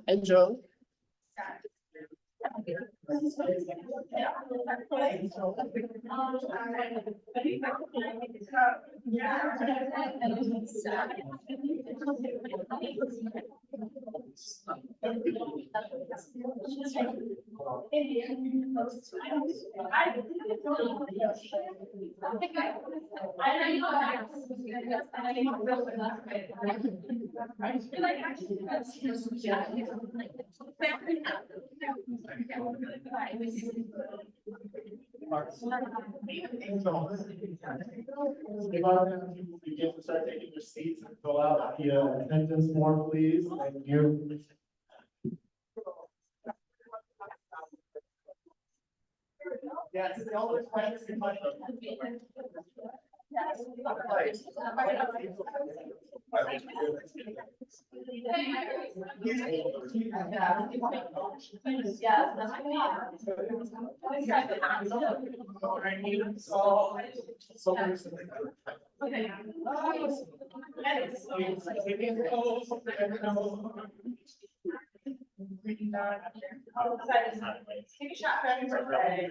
And Joe. Begin to start taking your seats and fill out the attendance form, please. Thank you. Yes, the only question. Take a shot for everybody.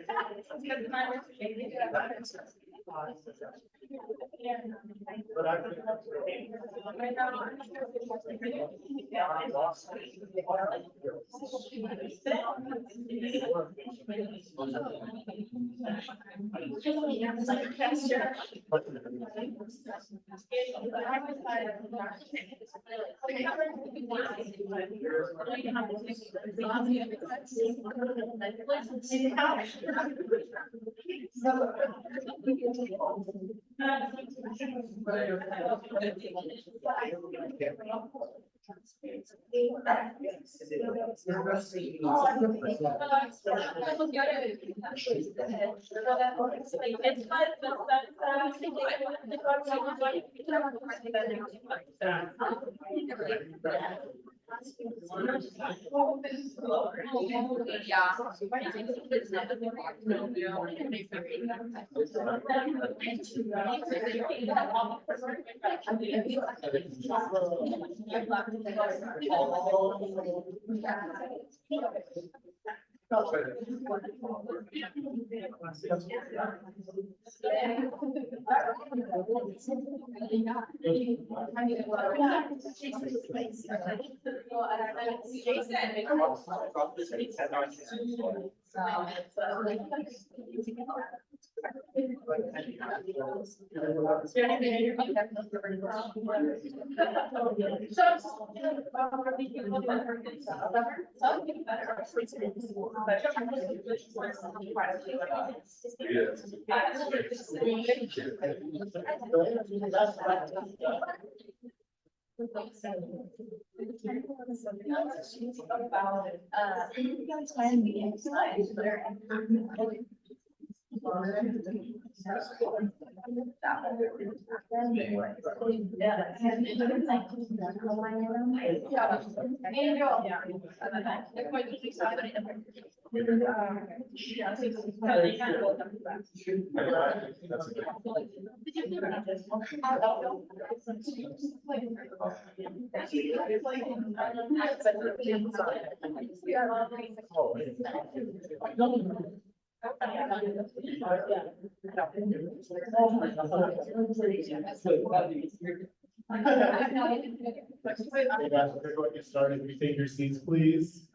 Get started. We take your seats, please.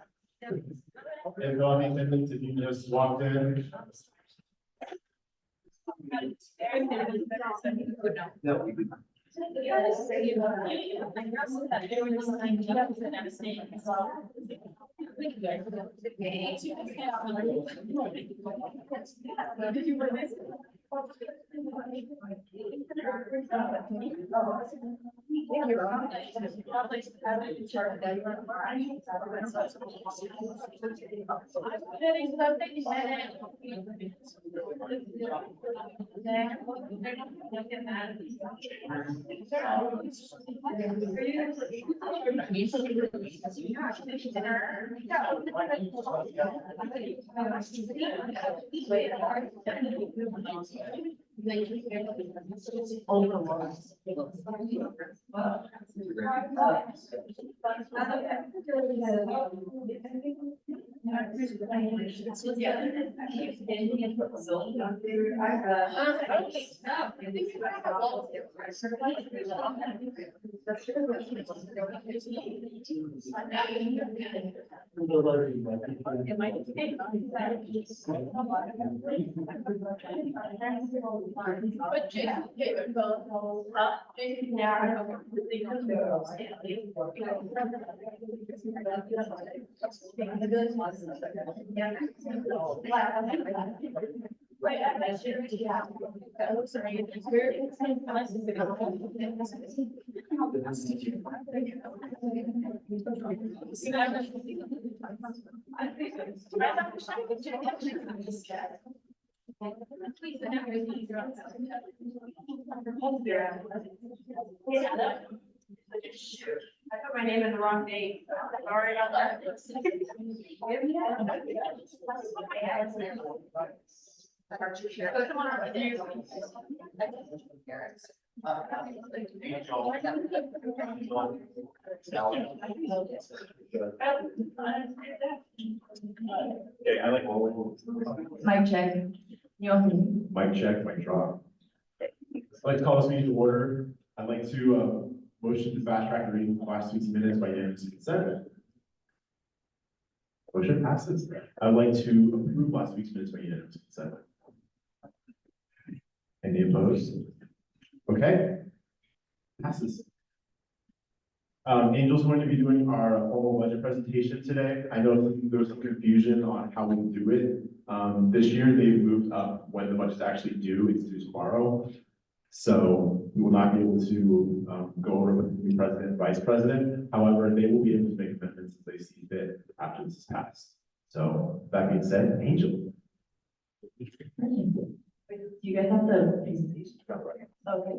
And go on the attendance if you just walked in. No. But Jason, I put my name in the wrong name. Sorry about that. Come on over there. Okay, I like. Mic check. You all hear me? Mic check, mic drop. I'd like to call this meeting to order. I'd like to, motion to fast track the reading of last week's minutes by unanimous consent. Motion passes. I'd like to approve last week's minutes by unanimous consent. Any opposed? Okay. Passes. Angel's going to be doing our formal budget presentation today. I know there was some confusion on how we do it. This year they've moved up when the budget's actually due. It's due tomorrow. So we will not be able to go over with the new president and vice president. However, they will be able to make amendments as they see fit after this is passed. So that being said, Angel. Do you guys have the presentation? Okay.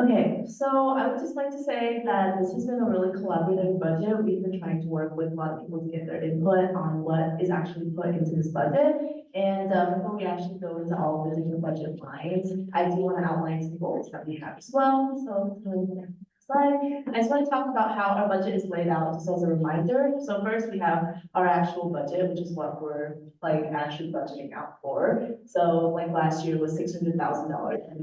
Okay, so I would just like to say that this has been a really collaborative budget. We've been trying to work with a lot of people to get their input on what is actually put into this budget. And before we actually go into all of the different budget lines, I do want to outline some goals that we have as well. So slide. I just want to talk about how our budget is laid out just as a reminder. So first we have our actual budget, which is what we're like actually budgeting out for. So like last year was $600,000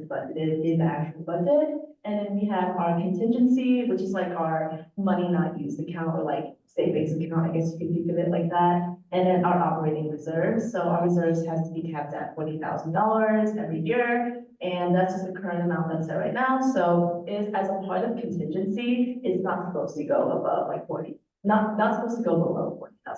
budgeted in the actual budget. And then we have our contingency, which is like our money not used account or like savings account, I guess you could think of it like that. And then our operating reserves. So our reserves has to be kept at $40,000 every year. And that's just the current amount that's there right now. So is as a part of contingency, it's not supposed to go above like 40, not supposed to go below $40,000.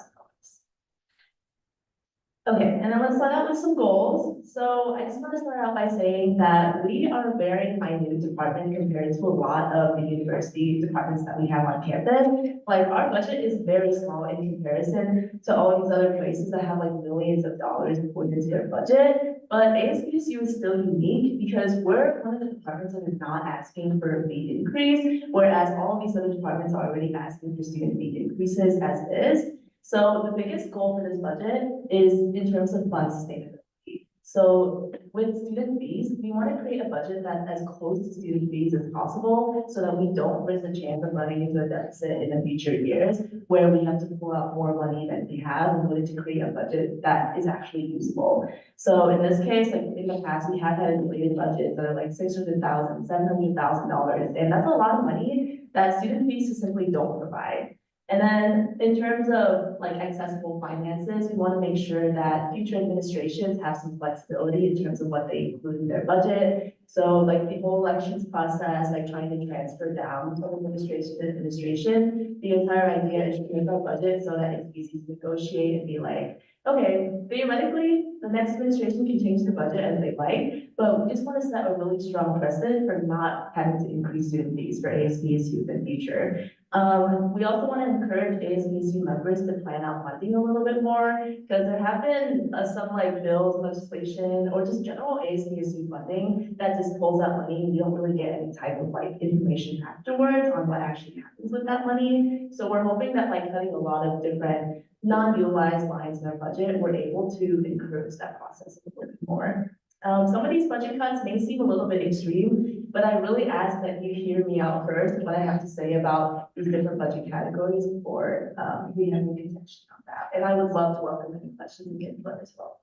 Okay, and then let's start out with some goals. So I just want to start out by saying that we are a very minute department compared to a lot of the university departments that we have on campus. Like our budget is very small in comparison to all these other places that have like millions of dollars put into their budget. But ASPSU is still unique because we're one of the departments that is not asking for a fee increase, whereas all of these other departments are already asking for student fee increases as is. So the biggest goal for this budget is in terms of fund sustainability. So with student fees, we want to create a budget that's as close to student fees as possible so that we don't risk the chance of running into a deficit in the future years where we have to pull out more money than we have in order to create a budget that is actually usable. So in this case, like in the past, we have had inflated budgets that are like $600,000, $700,000, and that's a lot of money that student fees just simply don't provide. And then in terms of like accessible finances, we want to make sure that future administrations have some flexibility in terms of what they include in their budget. So like the whole elections process, like trying to transfer down from administration to administration, the entire idea is to make our budget so that it's easy to negotiate and be like, okay, theoretically, the next administration can change the budget as they like, but we just want to set a really strong precedent for not having to increase student fees for ASPSU in the future. We also want to encourage ASBC members to plan out funding a little bit more, because there have been some like bills, legislation, or just general ASBC funding that just pulls out money and you don't really get any type of like information afterwards on what actually happens with that money. So we're hoping that by cutting a lot of different non-utilized lines in our budget, we're able to encourage that process a little bit more. Some of these budget cuts may seem a little bit extreme, but I really ask that you hear me out first, what I have to say about these different budget categories before we have any contention on that. And I would love to welcome any questions and get input as well.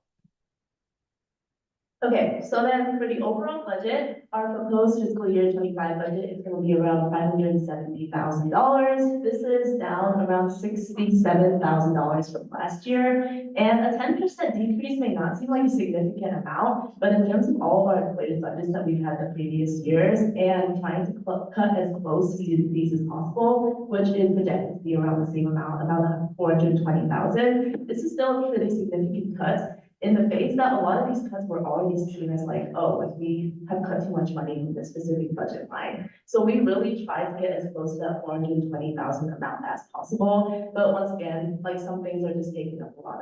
Okay, so then for the overall budget, our proposed fiscal year 25 budget is going to be around $570,000. This is down around $67,000 from last year. And a 10% decrease may not seem like a significant amount, but in terms of all of our inflated budgets that we've had the previous years and trying to cut as close to these as possible, which is projected to be around the same amount, about $420,000, this is still a pretty significant cut in the face that a lot of these cuts were already seen as like, oh, like we have cut too much money from this specific budget line. So we really tried to get as close to that $420,000 amount as possible. But once again, like some things are just taking up a lot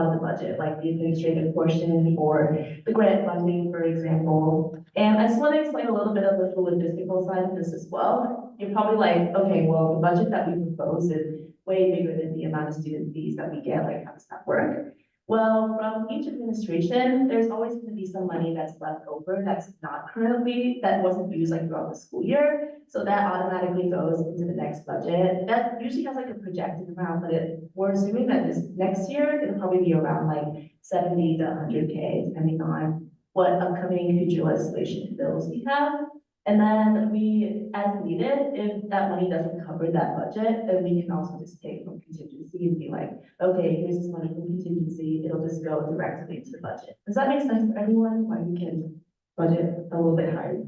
of the budget, like the administrative portion or the grant funding, for example. And I just want to explain a little bit of the logistical side of this as well. You're probably like, okay, well, the budget that we propose is way bigger than the amount of student fees that we get. Like, how does that work? Well, from each administration, there's always going to be some money that's left over that wasn't used like throughout the school year. So that automatically goes into the next budget. That usually has like a projected amount, but we're assuming that this next year, it'll probably be around like 70 to 100K, depending on what upcoming future legislation bills we have. And then we, as needed, if that money doesn't cover that budget, then we can also just take from contingency and be like, okay, here's this money from contingency, it'll just go directly into the budget. Does that make sense for everyone? Why we can budget a little bit higher?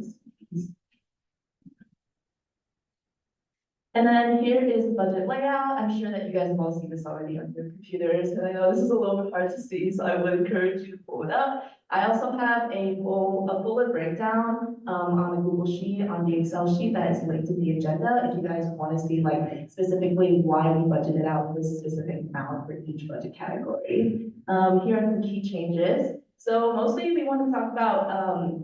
And then here is the budget layout. I'm sure that you guys have all seen this already on your computers, and I know this is a little bit hard to see, so I would encourage you to pull it up. I also have a fuller breakdown on the Google Sheet, on the Excel sheet that is linked to the agenda. If you guys want to see like specifically why we budgeted out this specific amount for each budget category. Here are some key changes. So mostly we want to talk about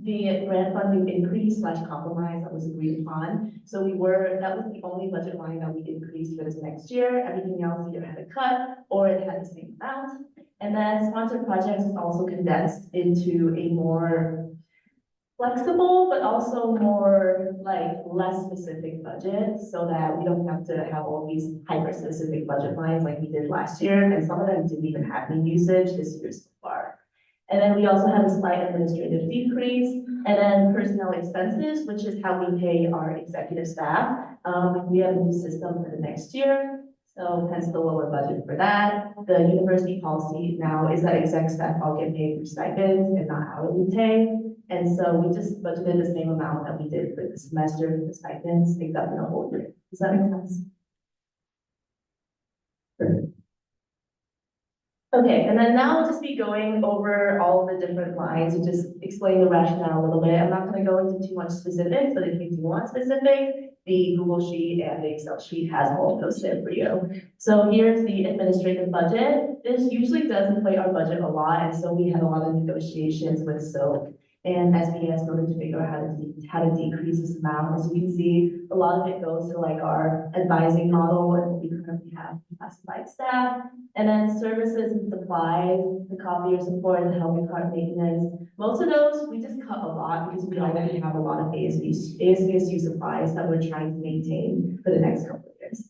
the grant funding increase / compromise that was agreed upon. So that was the only budget line that we increased for this next year. Everything else either had a cut or it had the same amount. And then sponsored projects is also condensed into a more flexible, but also more like less specific budget, so that we don't have to have all these hyper specific budget lines like we did last year. And some of them didn't even have any usage this year so far. And then we also have a slight administrative decrease, and then personnel expenses, which is how we pay our executive staff. We have a new system for the next year, so hence the lower budget for that. The university policy now is that exec staff all get paid for stipends and not hourly pay. And so we just budgeted the same amount that we did for the semester for the stipends, except for the whole year. Does that make sense? Okay, and then now we'll just be going over all of the different lines and just explain the rationale a little bit. I'm not going to go into too much specifics, but if you do want specific, the Google Sheet and the Excel sheet has all of those there for you. So here's the administrative budget. This usually does inflate our budget a lot, and so we had a lot of negotiations with SOAP and SBS in order to figure out how to decrease this amount. As you can see, a lot of it goes to like our advising model and what we currently have classified staff. And then services and supplies, the copier support, the helping cart maintenance. Most of those, we just cut a lot because we already have a lot of ASBSU supplies that we're trying to maintain for the next couple of years.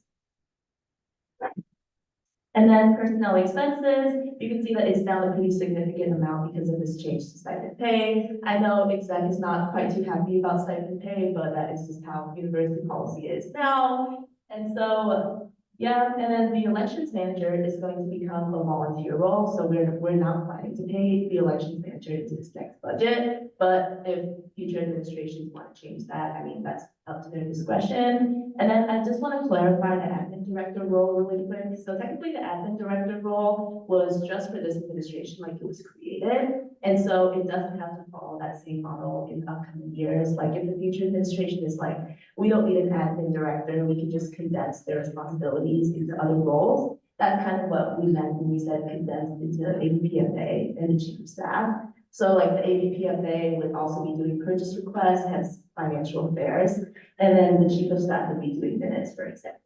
And then personnel expenses, you can see that it's down a pretty significant amount because of this change to stipend pay. I know exec is not quite too happy about stipend pay, but that is just how university policy is now. And so, yeah, and then the elections manager is going to become a volunteer role. So we're not planning to pay the elections manager into this next budget. But if future administrations want to change that, I mean, that's up to their discretion. And then I just want to clarify the admin director role really quick. So technically the admin director role was just for this administration, like it was created. And so it doesn't have to follow that same model in upcoming years. Like if the future administration is like, we don't need an admin director, we can just condense their responsibilities into other roles. That's kind of what we meant when we said condensed into ABPFA and the chief of staff. So like the ABPFA would also be doing purchase requests, hence financial affairs, and then the chief of staff would be doing minutes, for example.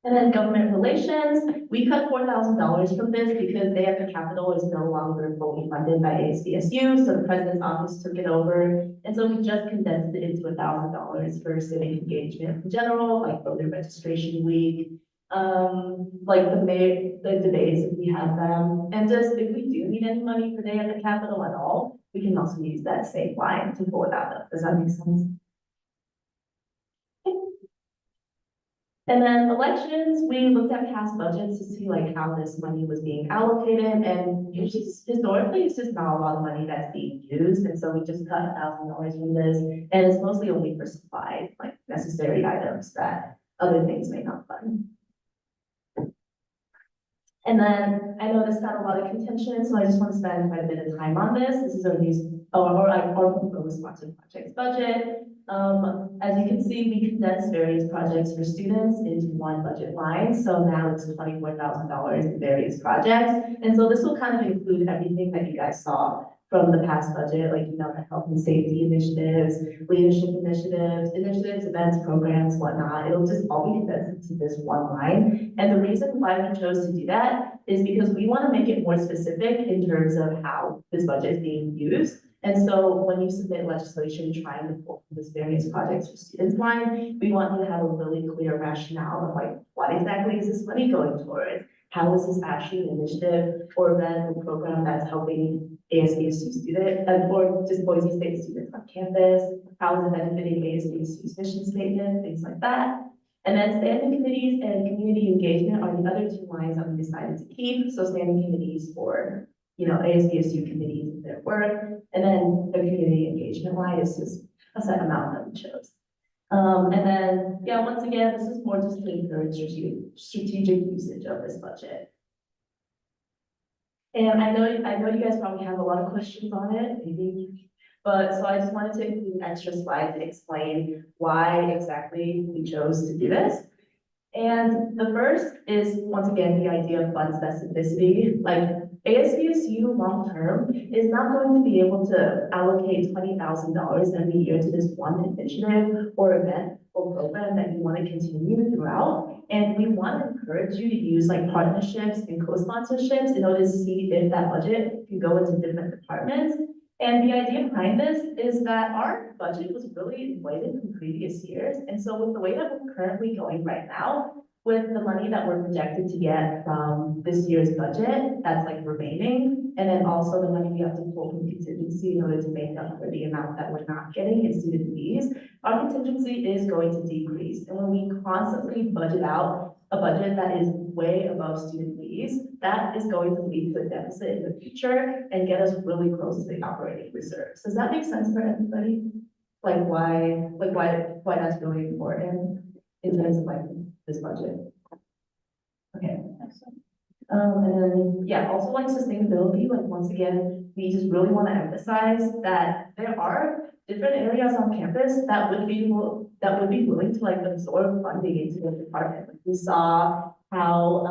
And then government relations, we cut $4,000 from this because they at the Capitol is no longer fully funded by ASBSU, so the president's office took it over. And so we just condensed it into $1,000 for civic engagement in general, like voter registration week, like the debates if we have them. And just if we do need any money for day at the Capitol at all, we can also use that same line to pull it out of. Does that make sense? And then elections, we looked at past budgets to see like how this money was being allocated, and historically, it's just not a lot of money that's being used, and so we just cut $1,000 from this, and it's mostly only for supplies, like necessary items that other things may not fund. And then I know this got a lot of contention, so I just want to spend quite a bit of time on this. This is our proposed sponsored projects budget. As you can see, we condensed various projects for students into one budget line. So now it's $24,000 in various projects. And so this will kind of include everything that you guys saw from the past budget, like, you know, the health and safety initiatives, leadership initiatives, events, programs, whatnot. It'll just all be condensed into this one line. And the reason why we chose to do that is because we want to make it more specific in terms of how this budget is being used. And so when you submit legislation trying to pull from this various projects for students line, we want you to have a really clear rationale of like, what exactly is this money going towards? How is this actually an initiative or event or program that's helping ASBSU students or just Boise State students on campus? How is it benefiting ASBSU's mission statement, things like that. And then standing committees and community engagement are the other two lines that we decided to keep. So standing committees for, you know, ASBSU committees and their work. And then the community engagement line is just a set amount that we chose. And then, yeah, once again, this is more just to encourage strategic usage of this budget. And I know you guys probably have a lot of questions on it, maybe, but so I just wanted to include an extra slide to explain why exactly we chose to do this. And the first is, once again, the idea of fund specificity. Like ASBSU long-term is not going to be able to allocate $20,000 every year to this one initiative or event or program that you want to continue throughout. And we want to encourage you to use like partnerships and co-sponsorships in order to see if that budget can go into different departments. And the idea behind this is that our budget was really inflated from previous years. And so with the way that we're currently going right now, with the money that we're projected to get from this year's budget, that's like remaining, and then also the money we have to pull from contingency in order to make up for the amount that we're not getting in student fees, our contingency is going to decrease. And when we constantly budget out a budget that is way above student fees, that is going to lead to a deficit in the future and get us really close to the operating reserves. Does that make sense for everybody? Like why that's really important in terms of like this budget? Okay. And then, yeah, also like sustainability, like once again, we just really want to emphasize that there are different areas on campus that would be willing to like absorb funding into the department. Like we saw how,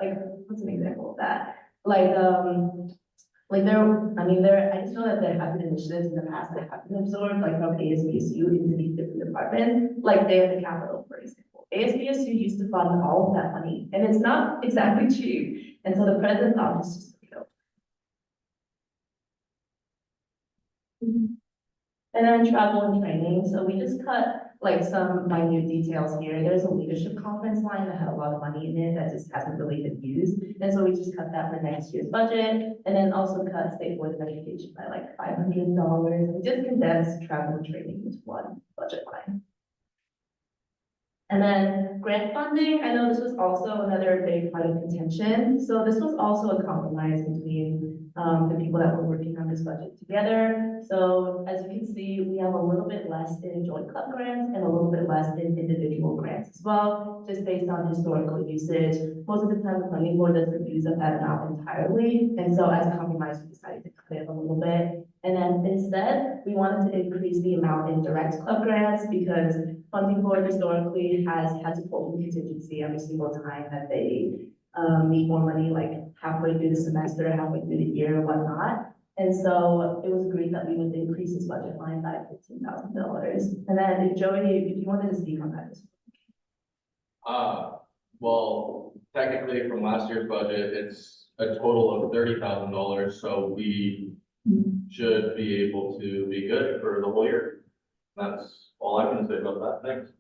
like, what's an example of that? Like I just know that there have been initiatives in the past that have been absorbed, like from ASBSU into these different departments, like Day at the Capitol, for example. ASBSU used to fund all of that money, and it's not exactly cheap. And so the president's office just took it over. And then travel and training. So we just cut like some minute details here. There's a leadership conference line that had a lot of money in it that just hasn't really been used. And so we just cut that for next year's budget. And then also cut State Board of Education by like $500. We just condensed travel and training into one budget line. And then grant funding, I know this was also another big part of contention. So this was also a compromise between the people that were working on this budget together. So as you can see, we have a little bit less in joint club grants and a little bit less in individual grants as well, just based on historical usage. Most of the time, the planning board doesn't use up that amount entirely. And so as a compromise, we decided to cut it a little bit. And then instead, we wanted to increase the amount in direct club grants because funding board historically has had to pull from contingency every single time that they need more money, like halfway through the semester, halfway through the year, or whatnot. And so it was agreed that we would increase this budget line by $15,000. And then if Joey, if you wanted to speak on that. Well, technically from last year's budget, it's a total of $30,000, so we should be able to be good for the whole year. That's all I can say about that, thanks.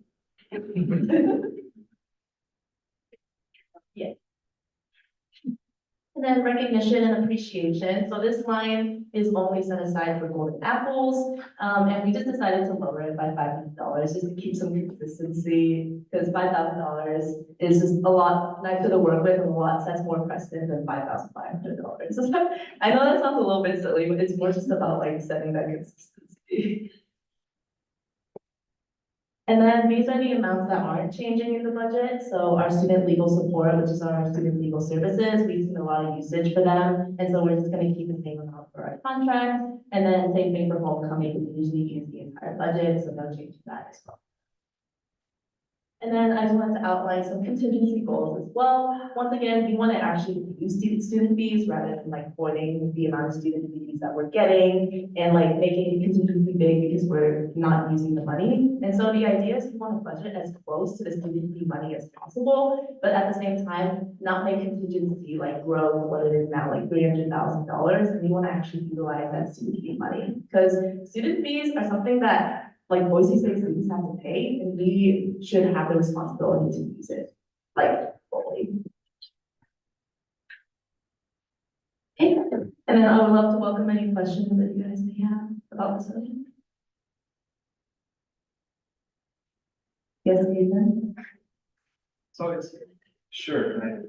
And then recognition and appreciation. So this line is only set aside for golden apples. And we just decided to lower it by $500 just to keep some consistency. Because $5,000 is just a lot nicer to work with and a lot sets more precedent than $5,500. So I know that sounds a little bit silly, but it's more just about like setting that consistency. And then these are the amounts that aren't changing in the budget. So our student legal support, which is our student legal services, we've seen a lot of usage for them. And so we're just gonna keep the same amount for our contract. And then same thing for homecoming, we usually use the entire budget, so no change to that as well. And then I just wanted to outline some contingency goals as well. Once again, we want to actually use student fees rather than like hoarding the amount of student fees that we're getting and like making contingency big because we're not using the money. And so the idea is we want to budget as close to the student fee money as possible, but at the same time, not make contingency like grow what it is now, like $300,000. And we want to actually utilize that student fee money because student fees are something that like Boise State students have to pay, and we should have the responsibility to use it, like, fully. Okay, and then I would love to welcome any questions that you guys may have about the subject. Yes, Ethan? So it's, sure.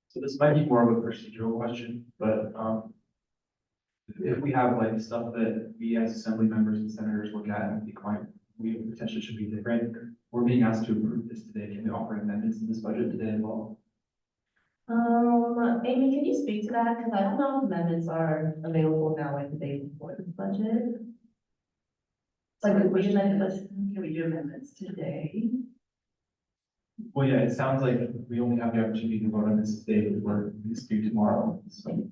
So this might be more of a procedural question, but, if we have like stuff that we as assembly members and senators look at and think might, we potentially should be different, we're being asked to approve this today. Can we offer amendments in this budget today as well? Amy, can you speak to that? Because I don't know if amendments are available now, like the day before the budget. Like, can we do amendments today? Well, yeah, it sounds like we only have the opportunity to vote on this today, but we're due tomorrow, so.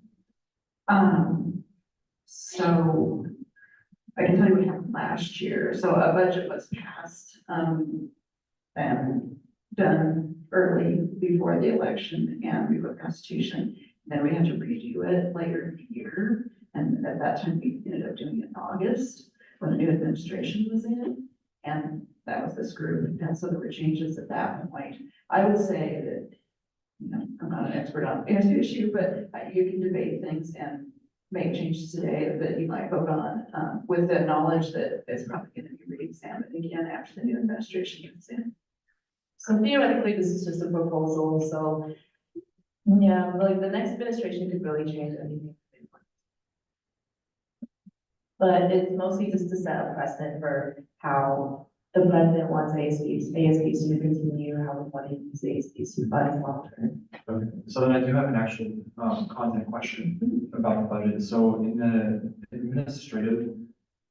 So I can tell you what happened last year. So a budget was passed, and done early before the election and before the Constitution. Then we had to redo it later in the year. And at that time, we ended up doing it in August when the new administration was in. And that was this group. And so there were changes at that point. I would say that, you know, I'm not an expert on this issue, but you can debate things and make changes today that you might vote on, with the knowledge that it's probably going to be re-examined again after the new administration comes in. So theoretically, this is just a proposal, so, yeah, like the next administration could really change anything. But it's mostly just to set a precedent for how the president wants ASBs to continue, how we want to use ASBs to fund long term. Okay, so then I do have an actual content question about the budget. So in the administrative,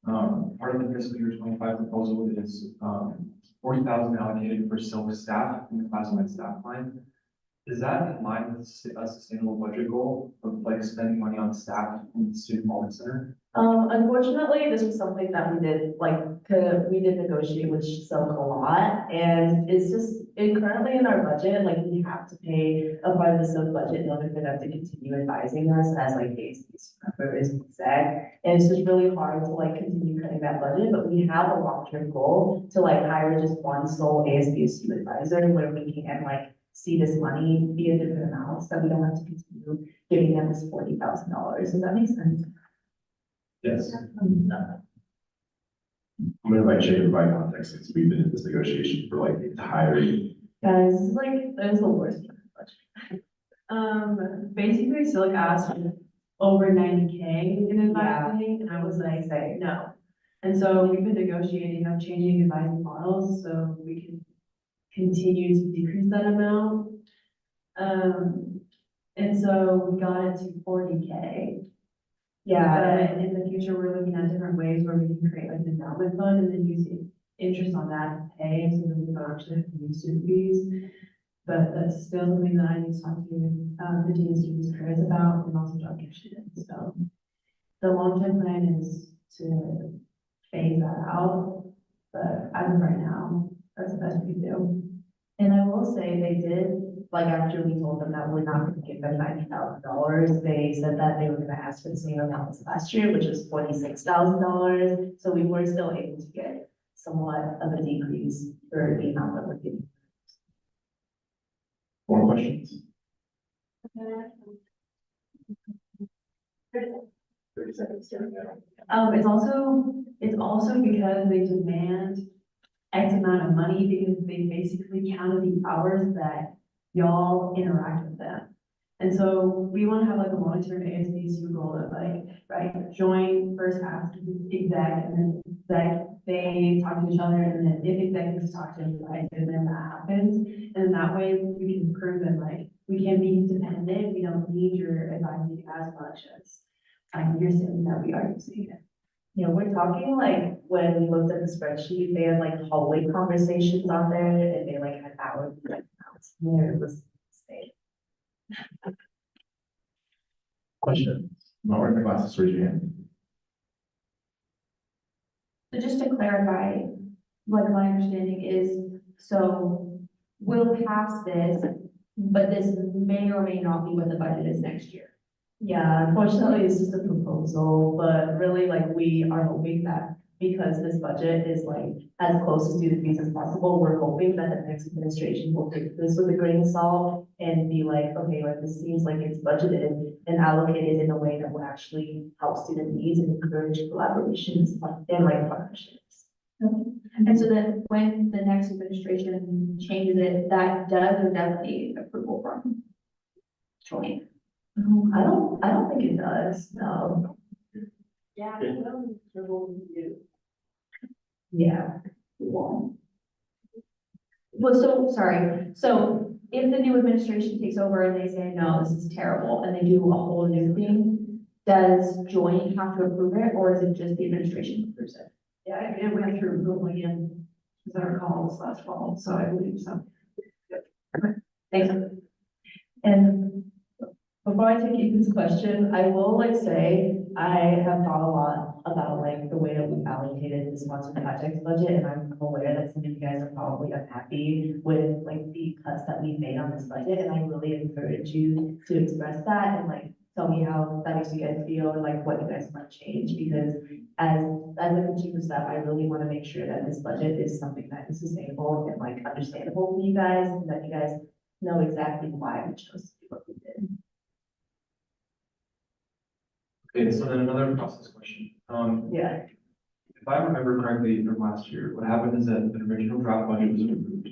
part of the fiscal year 25 proposal is 40,000 allocated for silk staff in the classified staff line. Is that in line with a sustainable budget goal of like spending money on staff in the student wellness center? Unfortunately, this was something that we did, we did negotiate with Silk a lot, and it's just, currently in our budget, like, we have to pay a part of the Silk budget in order for them to continue advising us as like ASBs members and SEC, and it's just really hard to like continue cutting that budget, but we have a long-term goal to like hire just one sole ASBSU advisor where we can like see this money be in different amounts, that we don't have to continue giving them this $40,000. Does that make sense? Yes. I'm gonna invite Jay to provide context, since we've been in this negotiation for like the entire. Guys, this is like, that is the worst. Basically, Silic asked for over 90K in advising, and I was like, say, no. And so we've been negotiating of changing advising models, so we can continue to decrease that amount. And so we got it to 40K. Yeah, But in the future, we're looking at different ways where we can create like an endowment fund and then use interest on that to pay, so that we don't actually have to use student fees. But that's still something that I need to talk to, the dean of students cares about, and also John Kitchen. So the long-term plan is to phase that out, but as of right now, that's the best we can do. and I will say they did, like, after we told them that we're not gonna give them $90,000, they said that they were gonna ask for the same amount as last year, which is $46,000. So we were still able to get somewhat of a decrease for the amount that we're giving. More questions? 30 seconds. It's also because they demand X amount of money because they basically counted the hours that y'all interact with them. And so we want to have like a long-term ASBCU goal of like, right, join first half exec, and then exec, they talk to each other, and then if executives talk to advisors, and then that happens. And that way we can prove that like, we can be independent, we don't need your advising as much as you're saying that we are using it. You know, we're talking like, when we looked at the spreadsheet, they had like hallway conversations on there, and they like had hours, like, there it was. Questions? Not wearing the glasses, raise your hand. So just to clarify, what my understanding is, so we'll pass this, but this may or may not be what the budget is next year. Yeah, unfortunately, it's just a proposal, but really, like, we are hoping that because this budget is like as close to student fees as possible, we're hoping that the next administration will take this with a grain of salt and be like, okay, like, this seems like it's budgeted and allocated in a way that will actually help student needs and encourage collaborations and like partnerships. And so then when the next administration changes it, that does or doesn't need approval from joint. I don't think it does, no. Yeah. Yeah. Well, so, sorry, so if the new administration takes over and they say, no, this is terrible, and they do a whole new thing, does joint have to approve it, or is it just the administration approves it? Yeah, it went through approval again, as I recall, this last fall, so I believe so. Thank you. And before I take Ethan's question, I will like say, I have thought a lot about like the way that we've allocated the sponsored projects budget, and I'm aware that some of you guys are probably unhappy with like the cuts that we've made on this budget, and I really encourage you to express that and like tell me how that makes you guys feel and like what you guys want to change, because as a chief of staff, I really want to make sure that this budget is something that is sustainable and like understandable for you guys, and that you guys know exactly why we chose to do what we did. Okay, so then another process question. Yeah. If I remember correctly from last year, what happened is that the original draft budget was approved.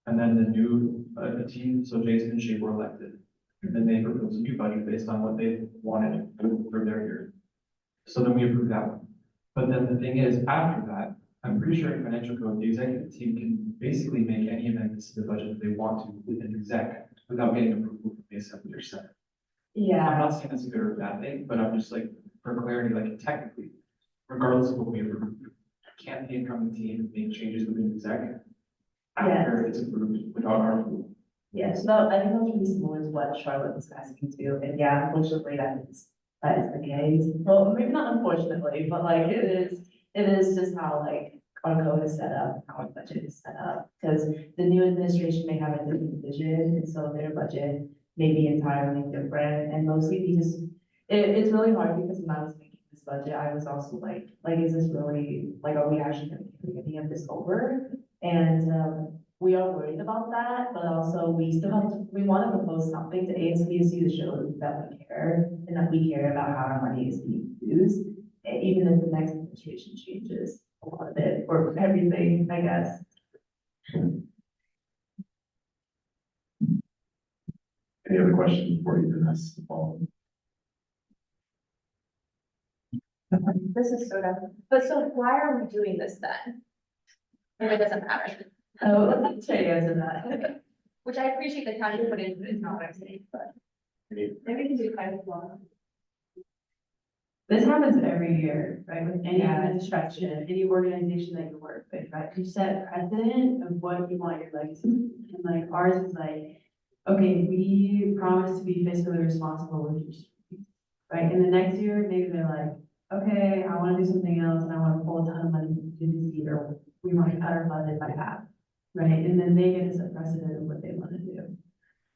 And then the new, the team, so Jason and Shay were elected. And then they proposed a new budget based on what they wanted for their year. So then we approved that one. But then the thing is, after that, I'm pretty sure in financial code, the executive team can basically make any amendments to the budget that they want to within exec without getting approval from the assembly or senate. I'm Yeah, not saying that's a good or a bad thing, but I'm just like, for clarity, like technically, regardless of what we approve, can't the incoming team make changes within the exec after it's approved without our approval? yeah, so I think that's really similar to what Charlotte was asking too, and yeah, unfortunately, that is the case. Well, maybe not unfortunately, but like, it is just how like our code is set up, how our budget is set up, because the new administration may have a different vision, and so their budget may be entirely different, and mostly we just, it's really hard because when I was making this budget, I was also like, is this really, like, are we actually gonna carry any of this over? And, we are worried about that, but also we still have to, we want to propose something to ASBSU to show that we care and that we care about how our money is being used, even if the next administration changes. a lot of it, or everything, I guess. Any other questions for you, Vanessa? Paul? This is sort of, but so why are we doing this then? If it doesn't matter, Oh, let me tell you guys that. which I appreciate the time you put into it, is not what I'm saying, but. Maybe we can do kind of long. This happens every year, right, with any administration, any organization that you work with, right? You set precedent of what you want your legacy, to be. And like ours is like, okay, we promise to be fiscally responsible with your students, right? And the next year, maybe they're like, okay, I wanna do something else and I wanna pull a ton of money to do this year, we wanna cut our budget by half, right? And then they get to set precedent of what they wanna do.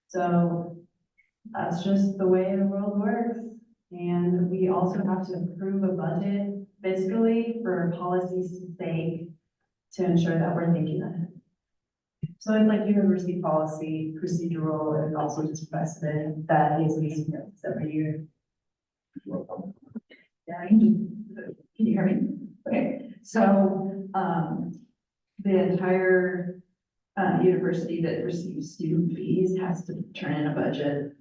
So that's just the way the world works. And we also have to approve a budget fiscally for policy's sake to ensure that we're thinking ahead. So it's like university policy, procedural, and also just precedent that needs to be submitted every year. Yeah, can you hear me? Okay, so, the entire, university that receives student fees has to turn in a budget,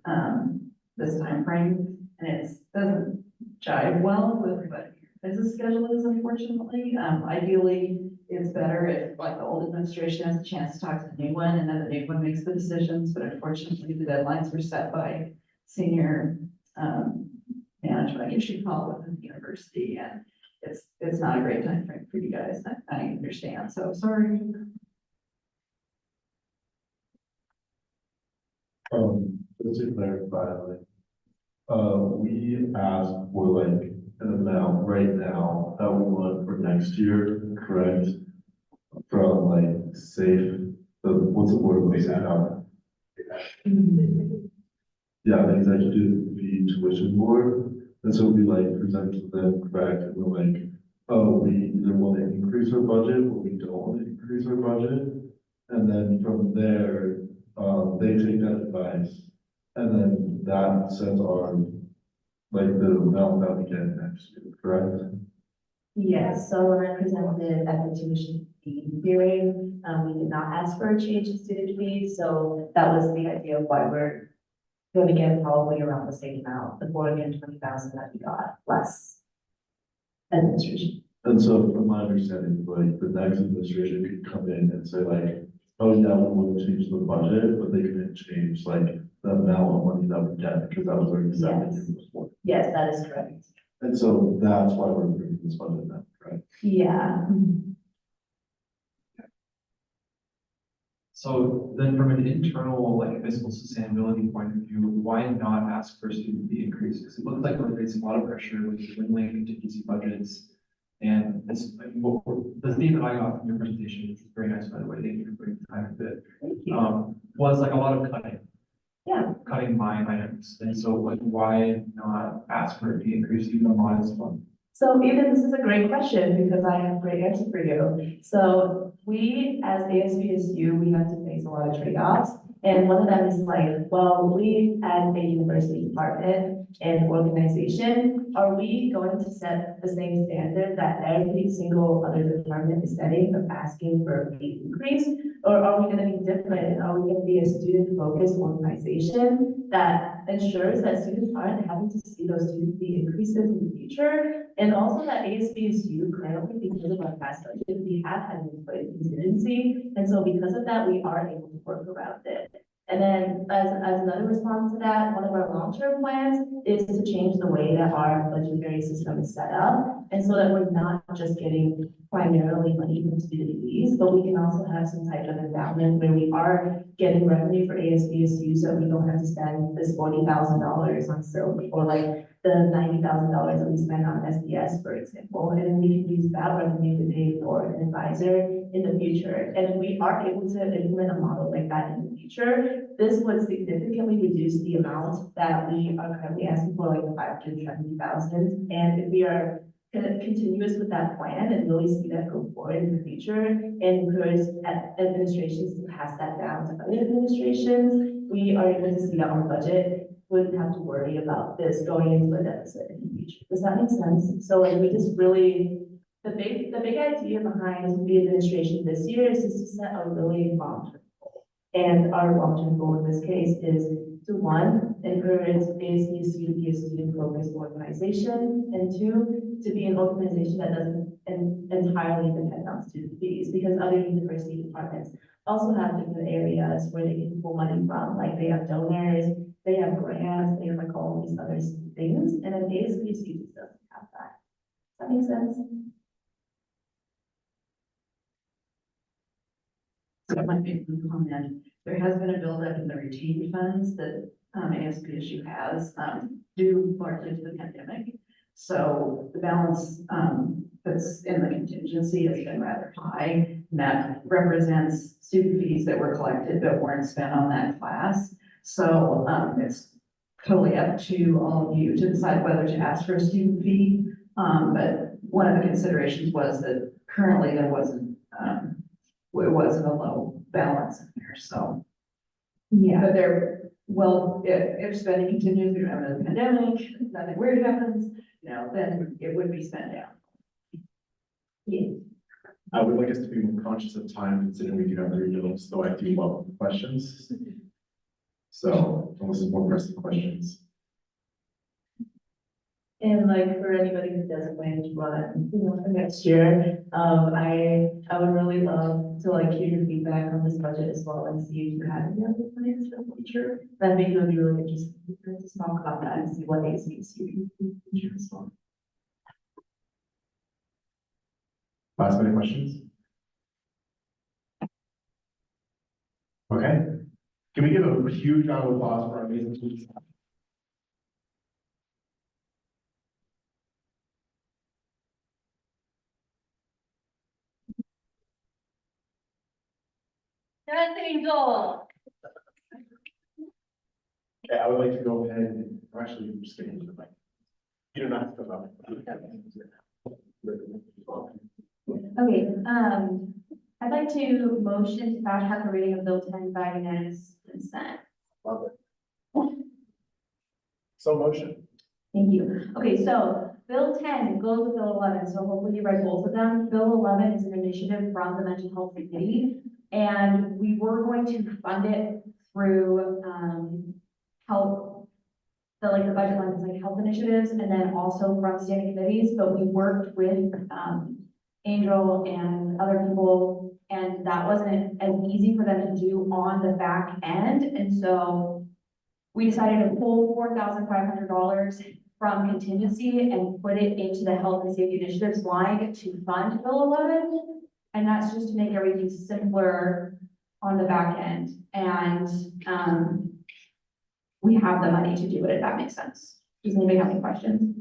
this timeframe. And it doesn't jive well with what your business schedule is, unfortunately. Ideally, it's better if like the old administration has a chance to talk to the new one and then the new one makes the decisions, but unfortunately, the deadlines were set by senior, management, I guess you'd call it, within the university, and it's not a great time frame for you guys, I understand, so sorry. Just to clarify, like, we asked for like an amount right now that we want for next year, correct? From like safe, what's the word we say now? Yeah, the executive fee tuition board, and so we like present to them, correct, and we're like, oh, we either want to increase our budget or we don't want to increase our budget. And then from there, they take that advice, and then that sets our, like, the amount that we get next year, correct? Yes, so when I presented at the tuition fee hearing, we did not ask for a change in student fees, so that was the idea of why we're going to get probably around the same amount, the 420,000 that we got less administration. And so from my understanding, like, the next administration could come in and say like, oh, yeah, we want to change the budget, but they couldn't change like the amount of money that we get because that was already set the year before. Yes, that is correct. And so that's why we're bringing this budget now, right? Yeah. So then from an internal, like fiscal sustainability point of view, why not ask for student fee increases? It looks like we're facing a lot of pressure with dwindling contingency budgets. And this, the theme that I got from your presentation, which was very nice, by the way, thank you for putting the time into it, Thank you. was like a lot of cutting. Yeah. Cutting line items. And so like, why not ask for a fee increase even a modest one? So Ethan, this is a great question because I have a great answer for you. So we, as ASBSU, we have to face a lot of trade-offs. And one of them is like, well, we as a university department and organization, are we going to set the same standard that every single other department is setting of asking for a fee increase? Or are we gonna be different? And are we gonna be a student-focused organization that ensures that students aren't having to see those student fee increases in the future? And also that ASBSU currently, because of our past budget, we have had an employee contingency. And so because of that, we are able to work around it. And then as another response to that, one of our long-term plans is to change the way that our budgetary system is set up. And so that we're not just getting primarily money from student fees, but we can also have some type of endowment where we are getting revenue for ASBSU so we don't have to spend this $40,000 on silk or like the $90,000 that we spend on SBS, for example. And then we can use that revenue to pay for an advisor in the future. And if we are able to implement a model like that in the future, this would significantly reduce the amount that we are currently asking for, like the $570,000. And if we are continuous with that plan and really see that go forward in the future and encourage administrations to pass that down to other administrations, we are able to see that our budget wouldn't have to worry about this going into a deficit in the future. Does that make sense? So like we just really the big idea behind the administration this year is just to set a really long-term goal. And our long-term goal in this case is to, one, encourage ASBSU to be a student-focused organization, and two, to be an organization that doesn't entirely depend on student fees, because other university departments also have different areas where they can pull money from, like they have donors, they have grants, they have like all these other things, and an ASBSU just doesn't have that. Does that make sense? So my favorite comment, there has been a buildup in the retained funds that, ASBSU has, due largely to the pandemic. So the balance, that's in the contingency has been rather high, and that represents student fees that were collected but weren't spent on that class. So, it's totally up to all of you to decide whether to ask for a student fee. But one of the considerations was that currently there wasn't, it wasn't a low balance in there, so. Yeah. But there, well, if spending continues, we don't have another pandemic, nothing weird happens, you know, then it would be spent down. I would like us to be more conscious of time, considering we do have 3 minutes, though I do welcome questions. So, unless there's more pressing questions. And like for anybody who doesn't plan to run, for next year, I would really love to like hear your feedback on this budget as well and see if you have any other plans for the future. I think it would be really interesting to talk about that and see what ASBSU can do in the future as well. Last minute questions? Okay. Can we give a huge round of applause for our amazing team? Okay, I would like to go ahead and, or actually, I'm just kidding. You don't have to come up. Okay, I'd like to motion to pass the reading of Bill 10 by unanimous consent. Love it. So motion. Thank you. Okay, so Bill 10 goes with Bill 11, so hopefully you read both of them. Bill 11 is an initiative from the Mental Health Committee, and we were going to fund it through, help, the budget lines, like health initiatives, and then also from standing committees, but we worked with, Angel and other people, and that wasn't as easy for them to do on the back end, and so we decided to pull $4,500 from contingency and put it into the health and safety initiatives line to fund Bill 11. And that's just to make everything simpler on the back end. And, we have the money to do it, if that makes sense. Does anybody have any questions?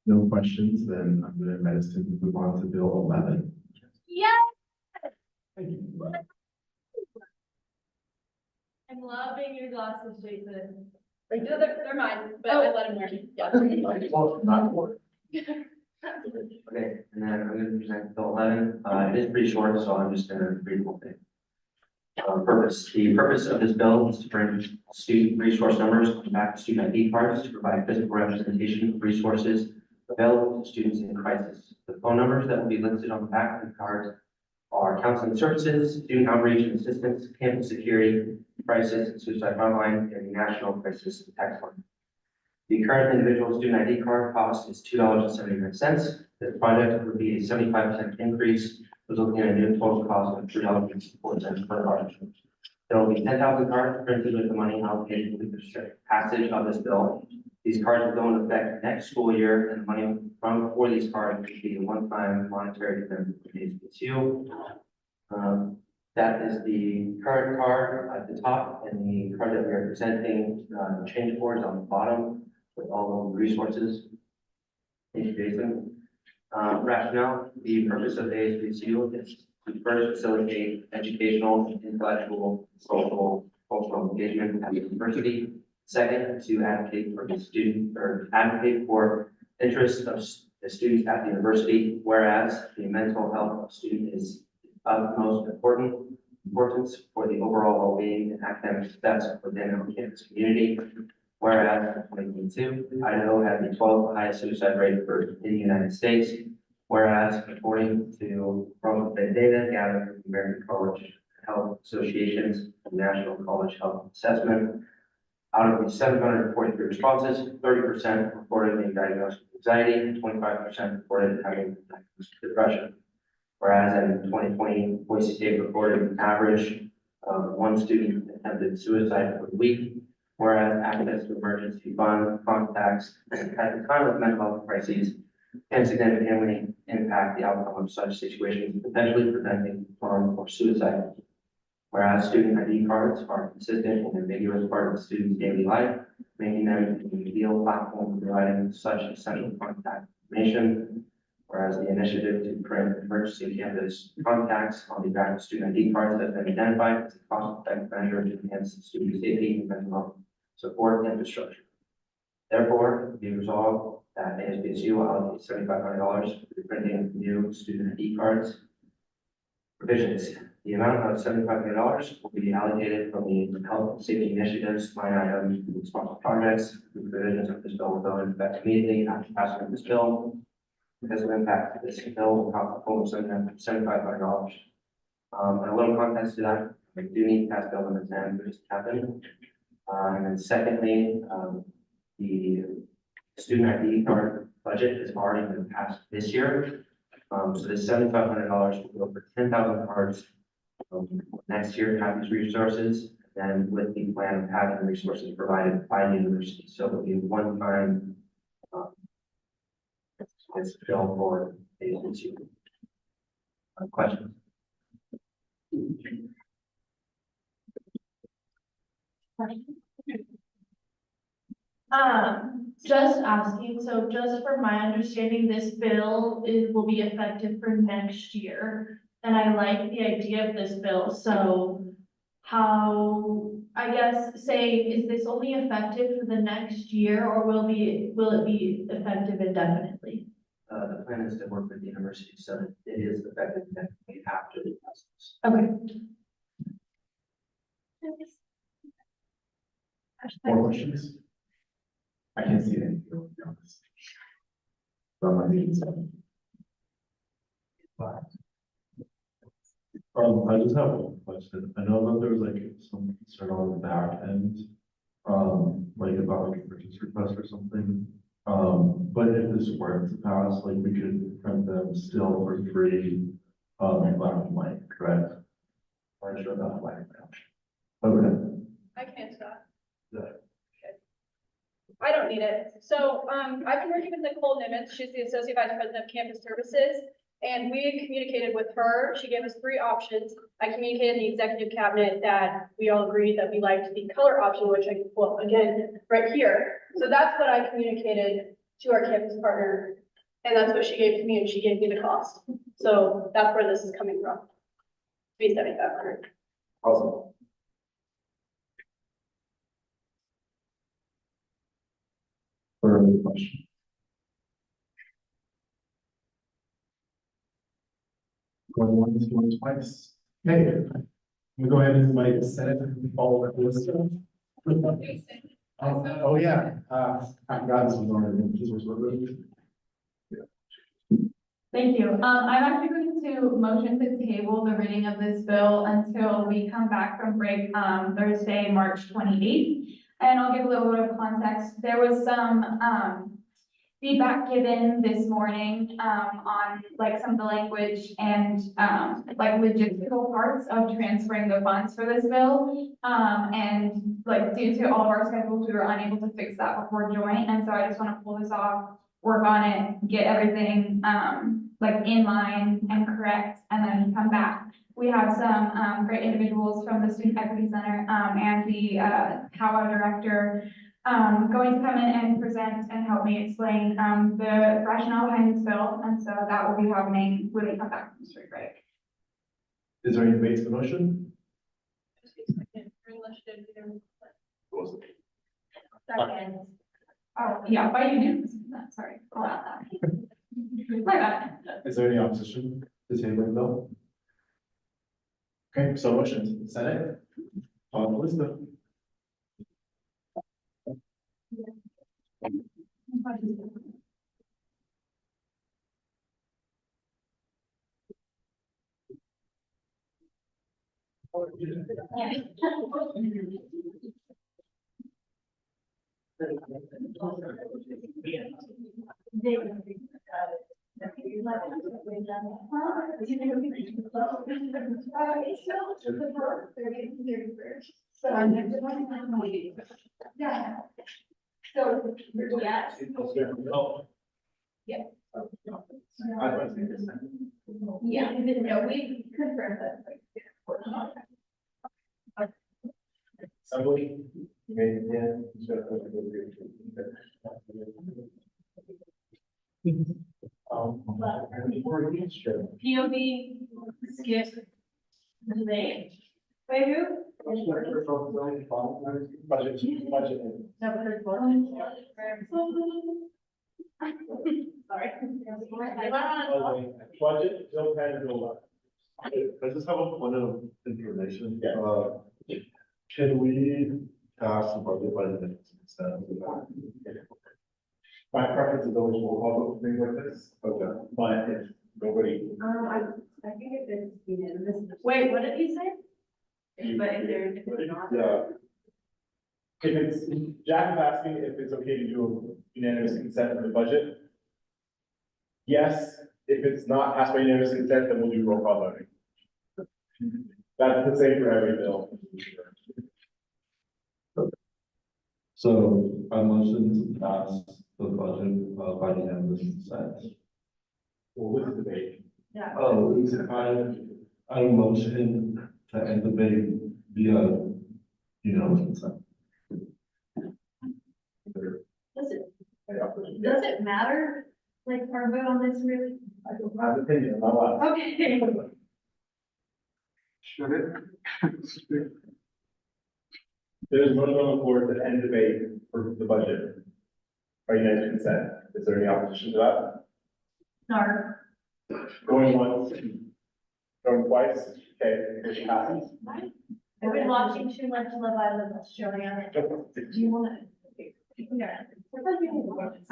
No questions, then I'm going to medicine move on to Bill 11. Yeah. Thank you. I'm loving your glasses, Jason. No, they're mine, but I let him wear them. Yeah. Well, not for. Okay, and then I'm gonna present Bill 11. It is pretty short, so I'm just gonna read the whole thing. The purpose of this bill is to bring student resource numbers back to student ID cards to provide physical representation of resources available to students in crisis. The phone numbers that will be listed on the back of the cards are counseling services, student outreach and assistance, campus security, crisis and suicide hotline, and the national crisis text line. The current individual student ID card cost is $2.79. This project would be a 75% increase, resulting in a new total cost of $3.04 per card. There will be 10,000 cards printed with the money allocated with the passage of this bill. These cards will go into effect next school year, and the money for these cards will be a one-time monetary commitment from HBCU. That is the current card at the top, and the card that we are presenting, change boards on the bottom with all the resources. Thank you, Jason. Rationale, the purpose of the HBCU is to first facilitate educational, intellectual, social, cultural engagement at the university. Second, to advocate for the student or advocate for interests of the students at the university, whereas the mental health of student is of most importance for the overall well-being and academic success within our campus community. Whereas in 2022, Idaho had the 12th highest suicide rate in the United States. Whereas according to data gathered from the American College Health Association's National College Health Assessment, out of the 743 responses, 30% reported being diagnosed with anxiety and 25% reported having diagnosed with depression. Whereas in 2020, Boise State reported an average of one student attempted suicide per week. Whereas access to emergency fund contacts at the time of mental health crises can significantly impact the outcome of such situations, potentially preventing harm or suicide. Whereas student ID cards are a consistent and ambiguous part of the student's daily life, making them an ideal platform for providing such essential contact information. Whereas the initiative to print emergency campus contacts on the back of student ID cards has been identified as a cost-effective measure to enhance student safety and mental health support infrastructure. Therefore, be resolved that ASBSU will allocate $7,500 for the printing of new student ID cards. Provisions. The amount of $7,500 will be allocated from the Health and Safety Initiatives line item to sponsored projects. The provisions of this bill will go into effect immediately after passing of this bill. Because of impact, this bill will cost a total of $7,500. And a little context to that, we do need to pass bill number 10 for this to happen. And then secondly, the student ID card budget has already been passed this year. So this $7,500 will go for 10,000 cards next year to have these resources, then with the plan of having the resources provided by the university. So it'll be a one-time this bill for agency. Questions? Just asking, so just for my understanding, this bill will be effective for next year. And I like the idea of this bill, so how, I guess, say, is this only effective for the next year or will it be effective indefinitely? The plan is to work with the university so that it is effective immediately after the process. Okay. More questions? I can't see anything, to be honest. But my meeting's done. I just have one question. I know that there was like some concern on the back end, like about like a purchase request or something. But if this were to pass, like we could print them still for free, in black and white, correct? I'm sure about black and white. Okay. I can answer that. Yeah. Okay. I don't need it. So, I've been working with Nicole Nimitz. She's the Associate Vice President of Campus Services. And we communicated with her. She gave us 3 options. I communicated in the executive cabinet that we all agreed that we liked the color option, which I can pull up again right here. So that's what I communicated to our campus partner. And that's what she gave to me, and she gave me the cost. So that's where this is coming from. $7,500. Awesome. Further question? Going once, going twice. Okay, we go ahead and invite the Senate and follow that list. Oh, yeah, I forgot this was already, this was removed. Thank you. I'm actually going to motion to table the reading of this bill until we come back from break, Thursday, March 28th. And I'll give a little bit of context. There was some, feedback given this morning, on like some of the language and, like logistical parts of transferring the funds for this bill. And like due to all of our schedules, we were unable to fix that before joint. And so I just want to pull this off, work on it, get everything, like in line and correct, and then come back. We have some, great individuals from the Student Equity Center, and the, HOWA director, going to come in and present and help me explain, the rationale behind this bill. And so that will be happening when we come back from spring break. Is there any debate to the motion? Second. Oh, yeah, by unanimous consent, sorry, I'll add that. My bad. Is there any opposition to tabling the bill? Okay, so motion, Senate. Melissa. Yeah. So, yes. Yeah, no, we confirmed that. Somebody? POV, skip. Today. Wait, who? Budget. Sorry. Budget, Bill 10, Bill 11. I just have a point of information. Yeah. Can we pass the budget by the next consent? My preference is always roll call vote for things like this, but if nobody. I think if it's unanimous. Wait, what did he say? But if they're not. Yeah. If it's, Jack is asking if it's okay to do a unanimous consent for the budget. Yes, if it's not passed by unanimous consent, then we'll do roll call voting. That's the same for every bill. So I motion to pass the budget by the end of the consent. Well, this is debate. Oh, I motion to end debate via, consent. Does it matter, like, our vote on this really? I don't have an opinion, I'm not allowed. Okay. Should it? There's a motion on the floor to end debate for the budget. By unanimous consent. Is there any opposition to that? No. Going once, going twice, okay, motion passes. I've been watching too much Love Island Australia. Do you wanna? Yeah. I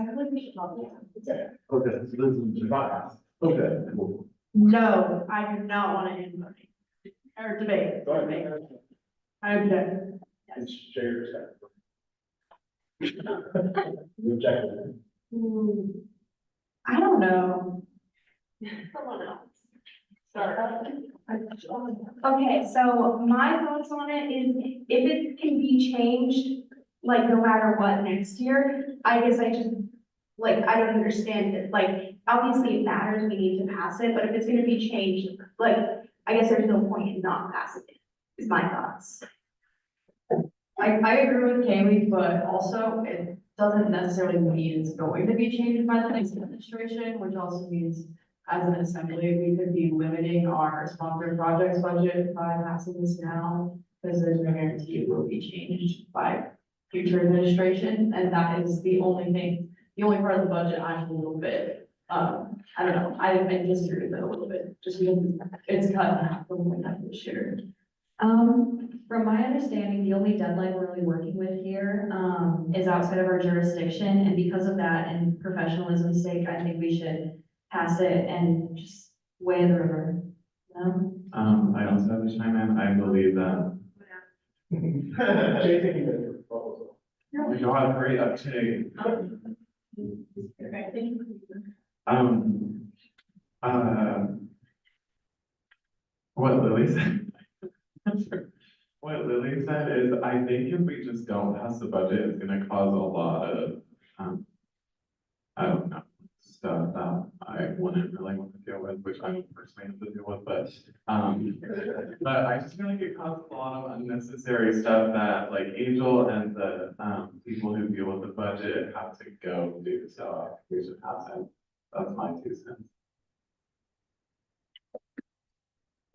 feel like we should talk. Okay, Okay, so this is should not pass. okay, cool. No, I do not want to end voting. Or debate. Go ahead. I object. And share your perspective. You object. I don't know. Someone else. Okay, so my thoughts on it is if it can be changed, like no matter what next year, I guess I just, like, I don't understand it. Like, obviously it matters, we need to pass it, but if it's gonna be changed, like, I guess there's no point in not passing it, is my thoughts. I agree with Kaylee, but also it doesn't necessarily mean it's going to be changed by the next administration, which also means as an assembly, we could be limiting our sponsored projects budget by passing this now, because there's no guarantee it will be changed by future administration, and that is the only thing, the only part of the budget I'm a little bit, I don't know, I disagree with it a little bit, just because it's cut in half from what we have this year. From my understanding, the only deadline we're really working with here, is outside of our jurisdiction, and because of that, and professionalism's sake, I think we should pass it and just weigh the river, you know? I also have to chime in, I believe that. Jay, taking the proposal. We got a great uptake. What Lily said. What Lily said is, I think if we just don't pass the budget, it's gonna cause a lot of, I don't know, stuff that I wouldn't really want to deal with, which I personally have to deal with, but I just feel like it causes a lot of unnecessary stuff that like Angel and the, people who deal with the budget have to go do, so we should pass it. That's my 2 cents.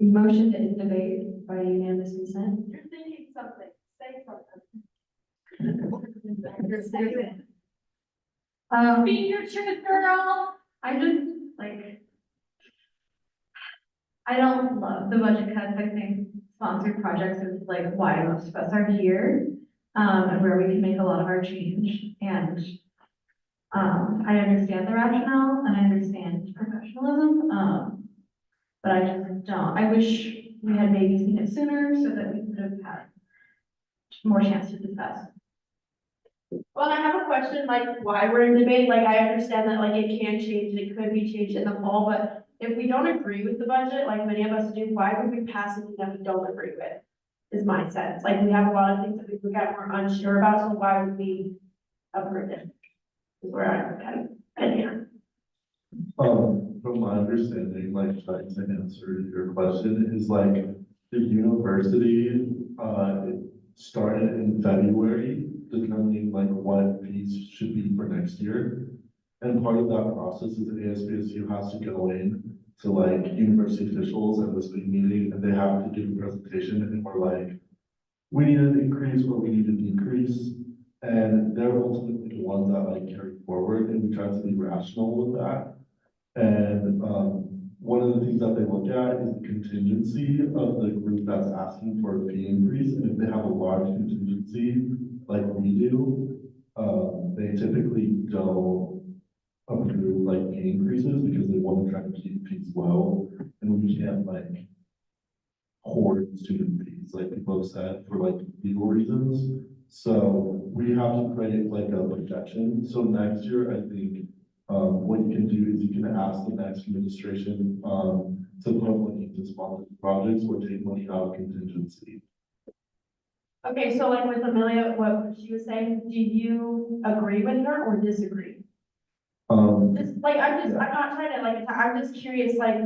Motion to end debate by unanimous consent. You're thinking something, say something. Be your truth, girl. I just, like, I don't love the budget cuts. I think sponsored projects is like why most of us are here, and where we can make a lot of our change. And, I understand the rationale and I understand professionalism, but I just don't. I wish we had maybe seen it sooner so that we could have had more chance to discuss. Well, I have a question, like, why we're in debate, like, I understand that, like, it can change, and it could be changed in the fall, but if we don't agree with the budget, like many of us do, why would we pass something that we don't agree with? Is my sense, like, we have a lot of things that we look at, we're unsure about, so why would we approve it? Is where I'm kind of, and From my understanding, like trying to answer your question is like the university, it started in February, determining like what fees should be for next year. And part of that process is ASBSU has to go in to like university officials at this big meeting and they have to give a presentation and we're like, we need an increase or we need a decrease. And they're ultimately the ones that like carry forward and we try to be rational with that. And, one of the things that they look at is the contingency of the group that's asking for a fee increase. And if they have a large contingency like we do, they typically don't approve like pay increases because they want to try to keep fees low. And we can't like hoard student fees, like people have said, for like legal reasons. So we have to create like a projection. So next year, I think what you can do is you can ask the next administration, to put money into sponsored projects or take money out of contingency. okay, so like with Amelia, what she was saying, do you agree with her or disagree? Just like, I'm not trying to like, I'm just curious, like,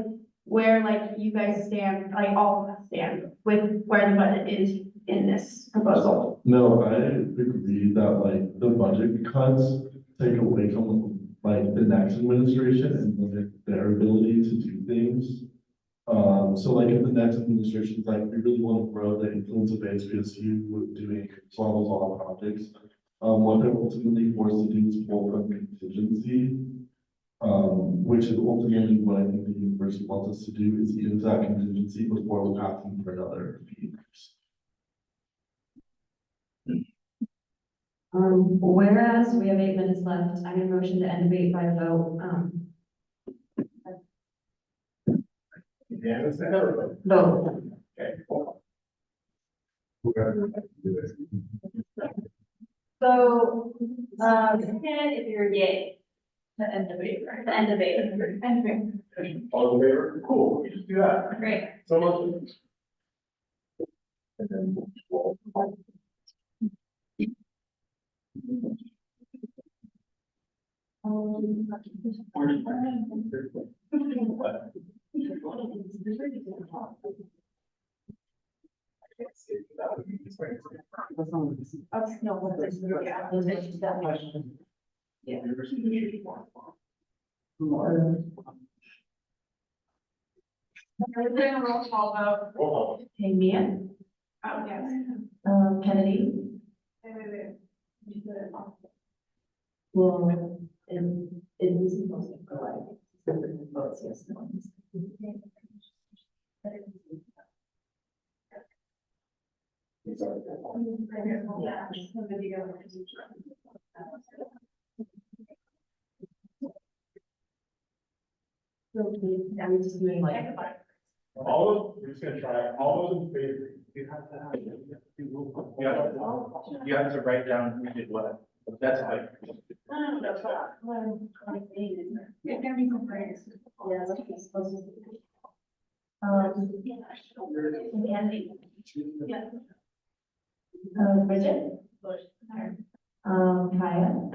where like you guys stand, like all of us stand with where the budget is in this proposal. No, I agree that like the budget cuts take away from like the next administration and limit their ability to do things. So like if the next administration is like, we really want to grow the influence of HBSU with doing blah, blah, blah projects. What they're ultimately forced to do is pull from contingency. Which is ultimately what I think the university wants us to do is use that contingency before we're asking for another fee increase. Whereas we have 8 minutes left, I'm in motion to end debate by vote, Yeah, that's everybody. vote. Okay. So, Ken, if you're yay. The end debate, right? The end debate. End debate. All in favor? Cool, we just do that. Great. So much. And then we'll- We're doing a roll call vote. Roll Okay, Mia, Oh, yes. Kennedy, Wait. well, and this is supposed to go away. Votes yes, no. I'm just doing like. All of, we're just gonna try, all those in favor. You have to have. You have to write down who did what. That's like. It's gonna be some praise. Yeah, that's what it's supposed to be. Andy. Yeah. Bridget. Kaya.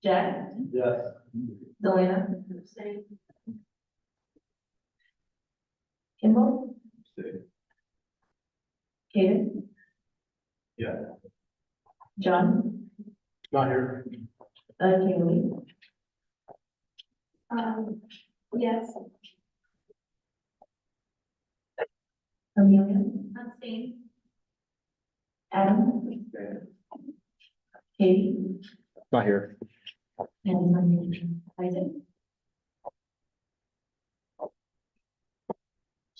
Jack. Yes. Delana. Kimball. Kaden. Yeah. John. Not here. Kaylee. Yes. Amelia. Abstain. Adam. Katie. Not here. And Isaac?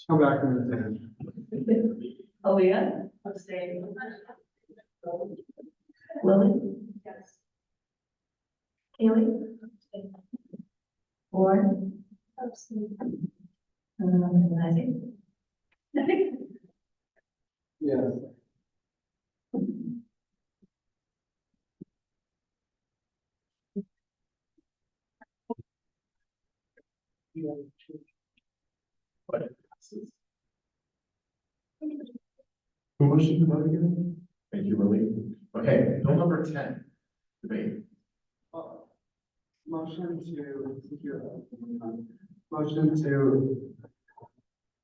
Come back in the Aaliyah? Abstain. Lily? Yes. Kaylee? Lauren? And Isaac? Yes. Budget passes. Who motioned to vote again? Thank you, Lily. Okay, bill number 10, debate. Motion to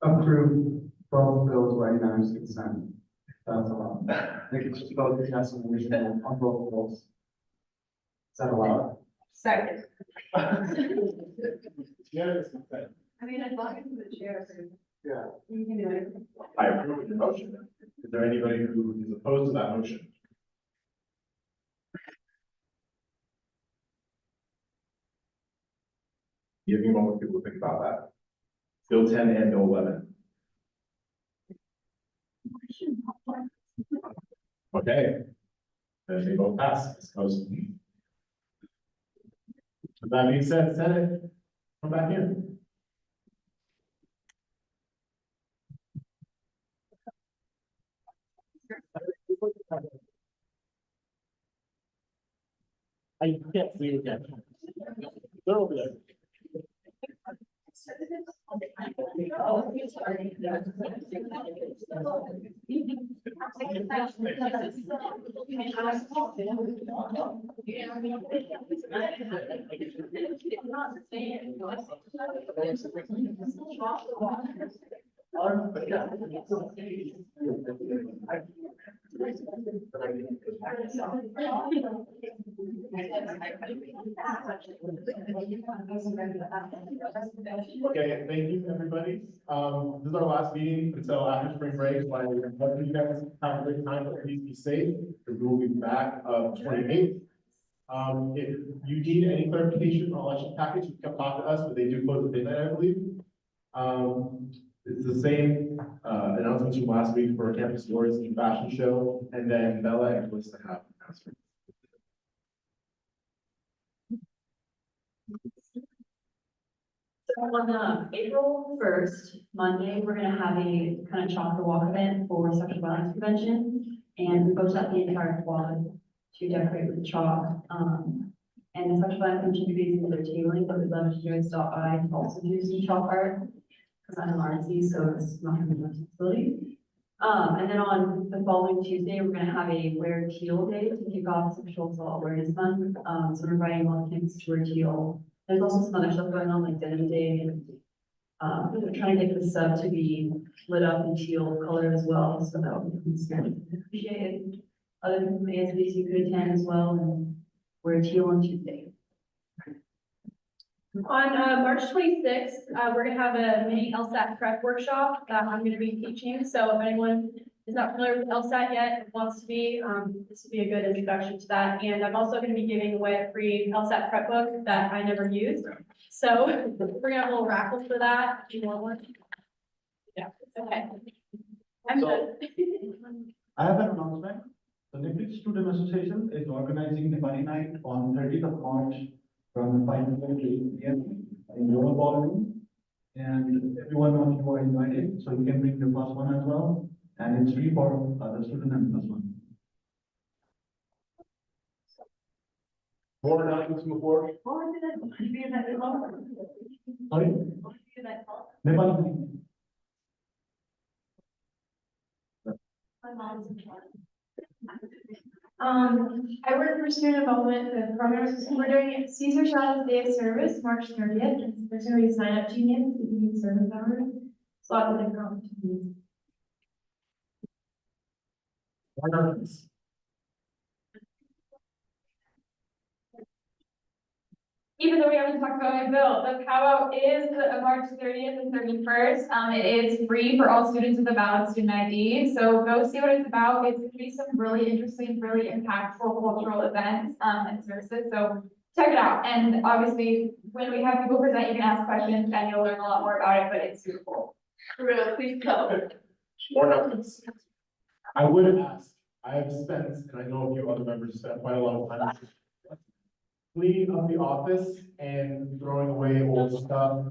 approve both bills by unanimous consent. That's allowed. I think it's just vote yes and reasonable on both bills. Is that allowed? Second. Yes, consent. I mean, as long as the chair. Yeah. You can do it. I approve the motion. Is there anybody who is opposed to that motion? Give me a moment for people to think about that. Bill 10 and Bill 11. Okay. Then they both pass, I suppose. With that being said, Senate, come back in. I can't see you again. They're over there. Okay, thank you, everybody. This is our last meeting until after spring break, so I hope you guys have a great time, but please be safe. We will be back, 28th. If you need any clarification on election package, you can talk to us, but they do close at midnight, I believe. It's the same, announcements from last week for Campus Wars and Fashion Show, and then Bella and Melissa have announcements. So on April 1st, Monday, we're gonna have a kind of chocolate walk event for sexual violence prevention. And we both got the entire quad to decorate with chalk. And the sexual violence prevention committee is their tailing, but we'd love to do I to also do some chalk art. Because I'm an artsy, so it's not gonna be my responsibility. And then on the following Tuesday, we're gonna have a Wear Teal Day to kick off Sexual Assault Awareness Month. So we're inviting all the kids to wear teal. There's also some other stuff going on like Denim Day and we're trying to get the sub to be lit up in teal color as well, so that would be appreciated. Other people from ASBC could attend as well and wear teal on Tuesday. On March 26th, we're gonna have a mini LSAT prep workshop that I'm gonna be teaching. So if anyone is not familiar with LSAT yet, and wants to be, this would be a good introduction to that. And I'm also gonna be giving away a free LSAT prep book that I never used. So we're gonna have a little raffle for that. Do you want one? Yeah, okay. I'm done. I have an announcement. The Nifty Student Association is organizing the Bunny Night on 30th of March from 5 p.m. to 8 p.m. in Lower Ballroom. And everyone of you are invited, so you can bring your plus one as well. And it's free for the student and plus one. More announcements before? Sorry? Nepal. I work for student involvement with programs. We're doing Caesar Chavez Day of Service, March 30th. There's gonna be a sign up genius if you need service hours. It's lots of different opportunities. Even though we haven't talked about my bill, the powwow is March 30th and 31st. It is free for all students with a valid student ID. So go see what it's about. It's gonna be some really interesting, really impactful cultural events and services. So check it out. And obviously, when we have people present, you can ask questions and you'll learn a lot more about it, but it's super cool. Drew, please go. More numbers. I would ask, I have spent, and I know a few other members spent quite a lot of time cleaning up the office and throwing away old stuff.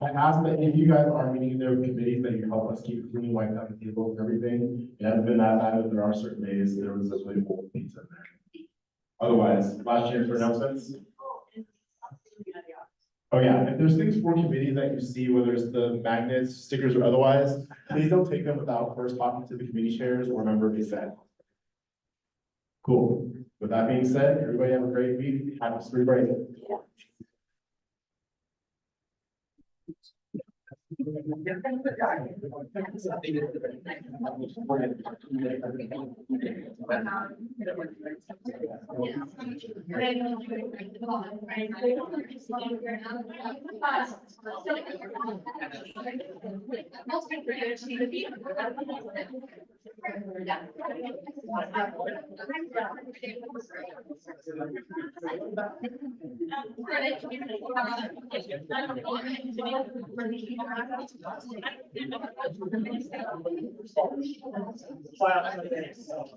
I ask that if you guys are meeting there with committees, that you help us keep clean, wipe out the tables and everything. It hasn't been that bad, but there are certain days there was just really old things in there. Otherwise, last chance for announcements. Oh yeah, if there's things for committees that you see, whether it's the magnets, stickers or otherwise, please don't take them without first talking to the committee chairs or member of the set. Cool. With that being said, everybody have a great week. Happy spring break.